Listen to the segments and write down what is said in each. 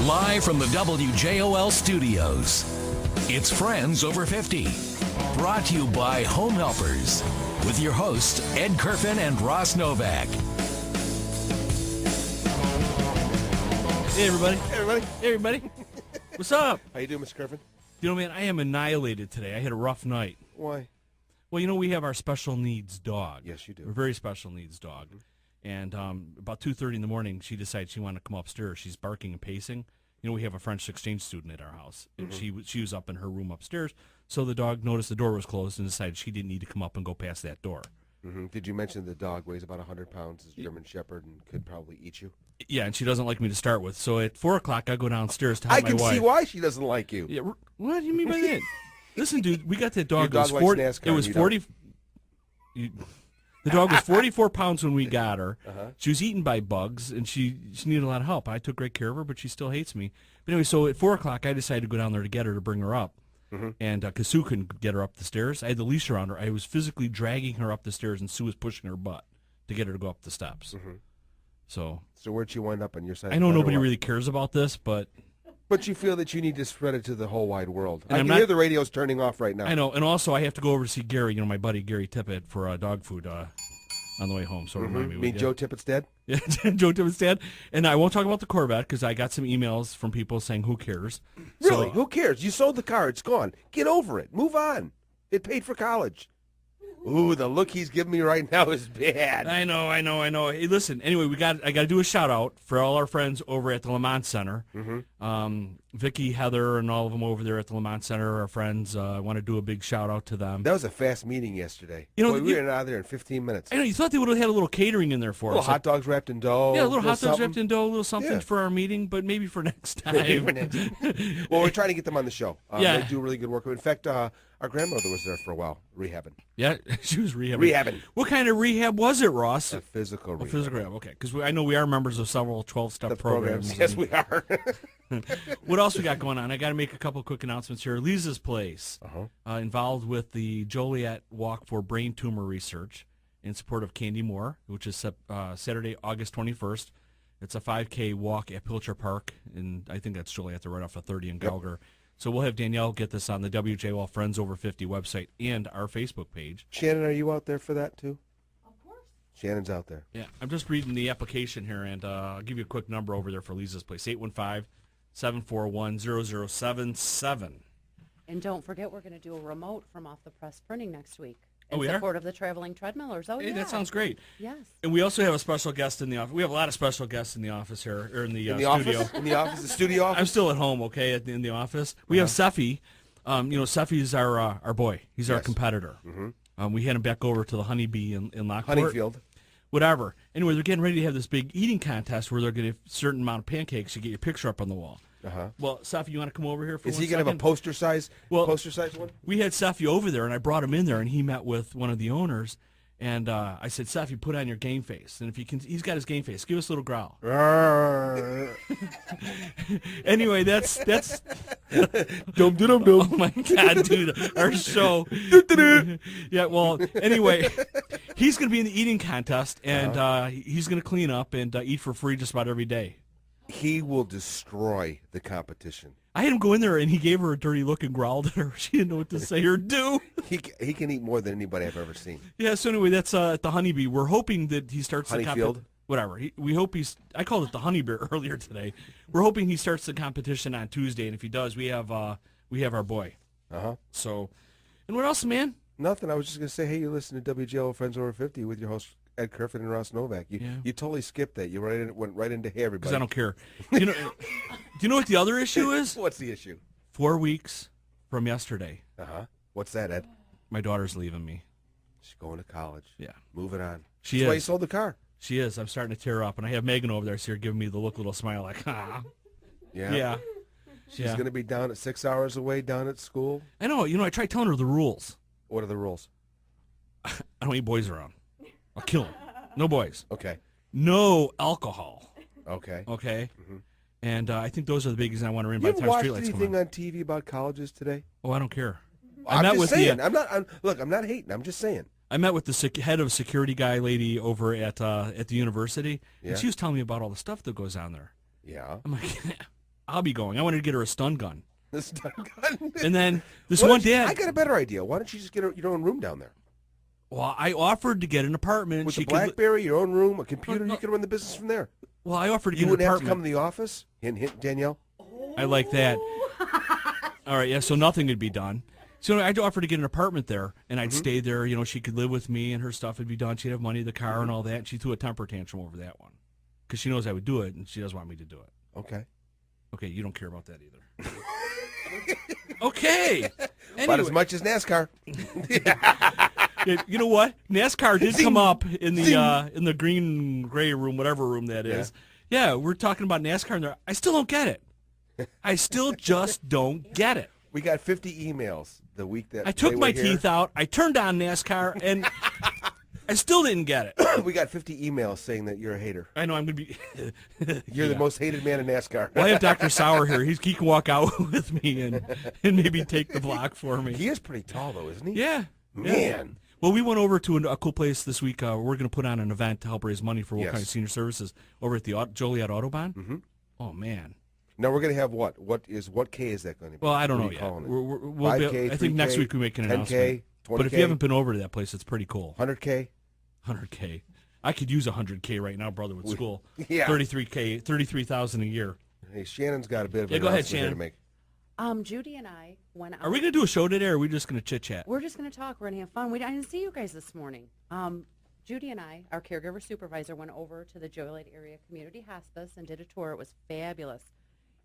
Live from the WJOL studios, it's Friends Over 50. Brought to you by Home Helpers. With your hosts, Ed Kerfin and Ross Novak. Hey, everybody. Hey, everybody. Hey, everybody. What's up? How you doing, Mr. Kerfin? You know, man, I am annihilated today. I had a rough night. Why? Well, you know, we have our special needs dog. Yes, you do. A very special needs dog. And about 2:30 in the morning, she decided she wanted to come upstairs. She's barking and pacing. You know, we have a French exchange student at our house, and she was up in her room upstairs. So the dog noticed the door was closed and decided she didn't need to come up and go past that door. Did you mention the dog weighs about 100 pounds, is German Shepherd, and could probably eat you? Yeah, and she doesn't like me to start with. So at 4 o'clock, I go downstairs to help I my can wife. see why she doesn't like you. Yeah, what do you mean by that? Listen, dude, we got that dog. Your dog likes NASCAR, It was you 40. The dog was 44 pounds when we got her. Uh-huh. She was eaten by bugs, and she needed a lot of help. I took great care of her, but she still hates me. But anyway, so at 4 o'clock, I decided to go down there to get her to bring her up. And because Sue couldn't get her up the stairs, I had the leash around her. I was physically dragging her up the stairs, and Sue was pushing her butt to get her to go up the steps. So where'd she wind up on your side? I know nobody really cares about this, but you feel that you need to spread it to the whole wide world. And I I'm can not- hear the radio's turning off right now. I know. And also, I have to go over to see Gary, you know, my buddy Gary Tippett, for dog food on the way home. So remind me. You would mean you? Joe Tippett's dead? Yeah, Joe Tippett's dad. And I won't talk about the Corvette because I got some emails from people saying, who cares? Really? So, Who cares? You sold the car. It's gone. Get over it. Move on. It paid for college. Ooh, the look he's giving me right now is bad. I know. Hey, listen, anyway, I got to do a shout-out for all our friends over at the Lamont Center. Vicky, Heather, and all of them over there at the Lamont Center, our friends. I want to do a big shout-out to them. That was a fast meeting yesterday. You know, Boy, we were out of there in 15 minutes. I know, you thought they would have had a little catering in there for Little us. hot dogs wrapped in dough. Yeah, a little hot dogs something. wrapped in dough, a little something Yeah. for our meeting, but maybe for next time. Well, we're trying to get them on the show. Yeah. They do really good work. In fact, our grandmother was there for a while, rehabbing. Yeah, she was rehabbing. Rehabbing. What kind of rehab was it, Ross? A physical rehab. Physical rehab, okay. Because I know we are members of several 12-step programs. Yes, we are. What else we got going on? I got to make a couple quick announcements here. Lisa's Place, involved with the Joliet Walk for Brain Tumor Research in support of Candy Moore, which is Saturday, August 21st. It's a 5K walk at Pilcher Park, and I think that's Joliet. They're right off of 30 in Gallagher. So we'll have Danielle get this on the WJL Friends Over 50 website and our Facebook page. Shannon, are you out there for that, too? Of course. Shannon's out there. Yeah, I'm just reading the application here, and I'll give you a quick number over there for Lisa's Place, 815-741-0077. And don't forget, we're going to do a remote from Off the Press Printing next week. Oh, in we are? support of the Traveling Treadmillers. Oh, Hey, yeah. that sounds great. Yes. And we also have a special guest in the office. We have a lot of special guests in the office here, or in the, In the studio. office? In the office? The studio office? I'm still at home, okay, in the office. We have Seffi. You know, Seffi's our boy. He's our Yes. competitor. We had him back over to the Honeybee in Lockport. Honeyfield. Whatever. Anyway, they're getting ready to have this big eating contest where they're going to have a certain amount of pancakes to get your picture up on the wall. Well, Seffi, you want to come over here for Is one he going to have a second? poster size one? We had Seffi over there, and I brought him in there, and he met with one of the owners. And I said, Seffi, put on your game face. And if you can, he's got his game face. Give us a little growl. Anyway, that's Dum dum oh dum. my God, dude, our show. Yeah, well, anyway, he's going to be in the eating contest, and he's going to clean up and eat for free just about every day. He will destroy the competition. I had him go in there, and he gave her a dirty look and growled at her. She didn't know what to say or do. He can eat more than anybody I've ever seen. Yeah, so anyway, that's at the Honeybee. We're hoping that he starts the Honeyfield? competition. Whatever. We hope I called it the Honeybee earlier today. We're hoping he starts the competition on Tuesday, and if he does, we have our boy. So, and what else, man? Nothing. I was just going to say, hey, you listen to WGL Friends Over 50 with your host, Ed Kerfin and Ross Novak. You totally skipped that. You went right into hey, everybody. Because I don't care. Do you know what the other issue is? What's the issue? 4 weeks from yesterday, What's that, Ed? my daughter's leaving me. She's going to college. Yeah. Moving on. She That's why you is. sold the car. She is. I'm starting to tear her up, and I have Megan over there here giving me the little smile like, ah. Yeah. Yeah. She's going to be down at 6 hours away down at school. I know. I tried telling her the rules. What are the rules? I don't eat boys around. I'll kill them. No boys. Okay. No alcohol. Okay. Okay? And I think those are the biggies I want to read You by the ever time watched streetlights come anything on. on TV about colleges today? Oh, I don't care. I'm met just with saying. the, I'm not hating. I'm just saying. I met with the head of security guy lady over at the university, Yeah. and she was telling me about all the stuff that goes on there. Yeah. I'm like, I'll be going. I wanted to get her a stun gun. The stun gun. And then this Why one don't you- dad. I got a better idea. Why don't you just get your own room down there? Well, I offered to get an apartment. With She a could li- BlackBerry, your own room, a computer, no. you can run the business from there. Well, I offered to You get an wouldn't have to apartment. come to the office? Hint, hint, Danielle. I like that. All right, yeah, so nothing would be done. So I'd offer to get an apartment there, and I'd stay there. You know, she could live with me, and her stuff would be done. She'd have money, the car, and all that. And she threw a temper tantrum over that one because she knows I would do it, and she doesn't want me to do it. Okay. Okay, you don't care about that either. Okay. About Anyway, as much as NASCAR. you know what? NASCAR did come up in the green, gray room, whatever room that is. Yeah, we're talking about NASCAR in there. I still don't get it. I still just don't get it. We got 50 emails the week that I took they my were here. teeth out. I turned on NASCAR, and I still didn't get it. We got 50 emails saying that you're a hater. I know I'm going to be... You're the most hated man in NASCAR. Well, I have Dr. Sauer here. He can walk out with me and maybe take the block for me. He is pretty tall, though, isn't he? Yeah. Man. Well, we went over to a cool place this week. We're going to put on an event to help raise money for Will Yes. County Senior Services over at the Joliet Autobahn. Mm-hmm. Oh, man. Now we're going to have what? What K is that going to be? Well, I don't What know are you yet. calling it? We'll 5K, I think 3K, next week we make an 10K, announcement. 20K? But if you haven't been over to that place, it's pretty cool. 100K? 100K. I could use 100K right now, brother, with school. Yeah. 33K, 33,000 a year. Hey, Shannon's got a bit of Yeah, an go ahead, announcement here to Shannon. make. Judy and I went out. Are we going to do a show today, or are we just going to chit-chat? We're just going to talk. We're going to have fun. I didn't see you guys this morning. Judy and I, our caregiver supervisor, went over to the Joliet Area Community Hospice and did a tour. It was fabulous.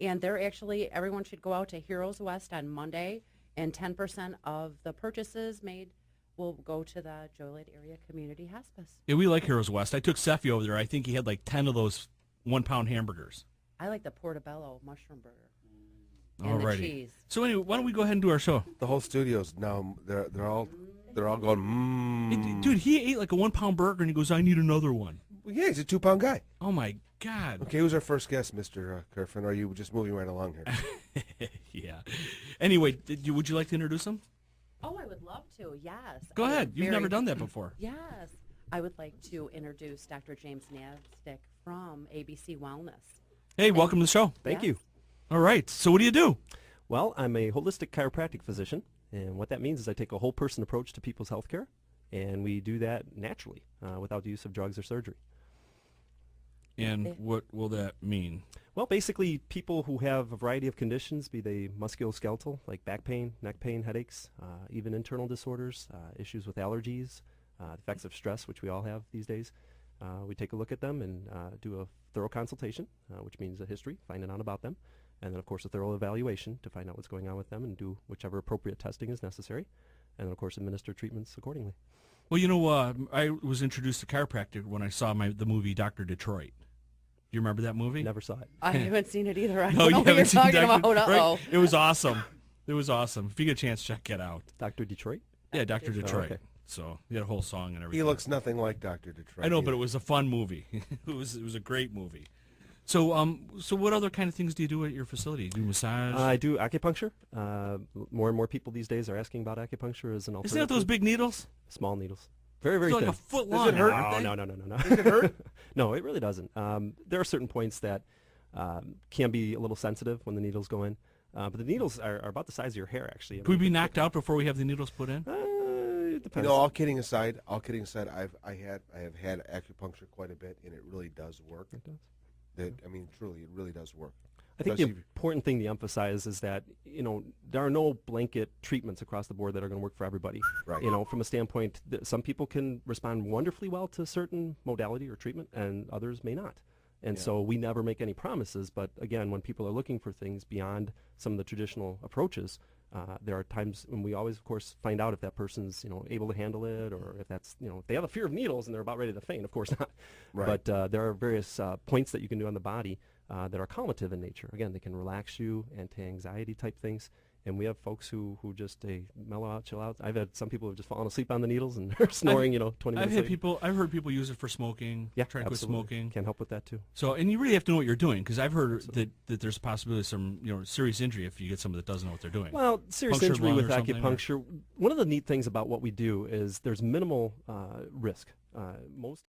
And they're actually, everyone should go out to Heroes West on Monday, and 10% of the purchases made will go to the Joliet Area Community Hospice. Yeah, we like Heroes West. I took Seffi over there. I think he had like 10 of those 1-pound hamburgers. I like the Portobello mushroom burger. And Alrighty. the cheese. So anyway, why don't we go ahead and do our show? The whole studio's now, they're all going, Hey, dude, he ate like a 1-pound burger, and he goes, I need another one. Well, yeah, he's a 2-pound guy. Oh, my God. Okay, who's our first guest, Mr. Kerfin? Are you just moving right along here? Yeah. Anyway, would you like to introduce him? Oh, I would love to, yes. Go I would ahead. You've very- never done that before. Yes. I would like to introduce Dr. James Navstick from ABC Wellness. Hey, welcome to the show. Thank Yes. you. All right. So what do you do? Well, I'm a holistic chiropractic physician, and what that means is I take a whole person approach to people's health care, and we do that naturally without the use of drugs or surgery. And what will that mean? Well, basically, people who have a variety of conditions, be they musculoskeletal, like back pain, neck pain, headaches, even internal disorders, issues with allergies, effects of stress, which we all have these days, we take a look at them and do a thorough consultation, which means a history, finding out about them, and then, of course, a thorough evaluation to find out what's going on with them and do whichever appropriate testing is necessary, and then, of course, administer treatments accordingly. Well, you know, I was introduced to chiropractic when I saw the movie Dr. Detroit. Do you remember that movie? Never saw it. I haven't seen it either. I No, don't you know what haven't you're seen talking Dr. about. Detroit? Uh-oh. It was awesome. It was awesome. If you get a chance, check it out. Dr. Detroit? Yeah, Dr. Detroit. okay. So he had a whole song and everything. He looks nothing like Dr. Detroit. I know, but it was a fun movie. it was a great movie. So so what other kind of things do you do at your facility? Do you massage? I do acupuncture. More and more people these days are asking about acupuncture as an alternative. Isn't that those big needles? Small needles? Very, very It's like thin. a foot Does long. it hurt? aren't they? No. Does it hurt? No, it really doesn't. There are certain points that can be a little sensitive when the needles go in. But the needles are about the size of your hair, actually. Could we be knocked out before we have the needles put in? It You depends. know, all kidding aside, I have had acupuncture quite a bit, and it really does work. It does. I mean, truly, it really does work. I think the Especially if- important thing to emphasize is that, there are no blanket treatments across the board that are going to work for everybody. Right. From a standpoint, some people can respond wonderfully well to a certain modality or treatment, and others may not. And so we never make any promises, but again, when people are looking for things beyond some of the traditional approaches, there are times when we always, of course, find out if that person's, able to handle it, or if that's, if they have a fear of needles and they're about ready to faint, of course not. Right. But there are various points that you can do on the body that are calmative in nature. Again, they can relax you, anti-anxiety type things. And we have folks who just mellow out, chill out. I've had some people who have just fallen asleep on the needles and they're snoring, 20 minutes later. I've heard people use it for smoking. Yeah, trying to quit absolutely. smoking. Can help with that too. So, and you really have to know what you're doing, because I've heard that there's a possibility of some serious injury if you get somebody that doesn't know what they're doing. Well, serious Punctured injury lung with or something, acupuncture. One of the neat things about what we do is there's minimal risk. Most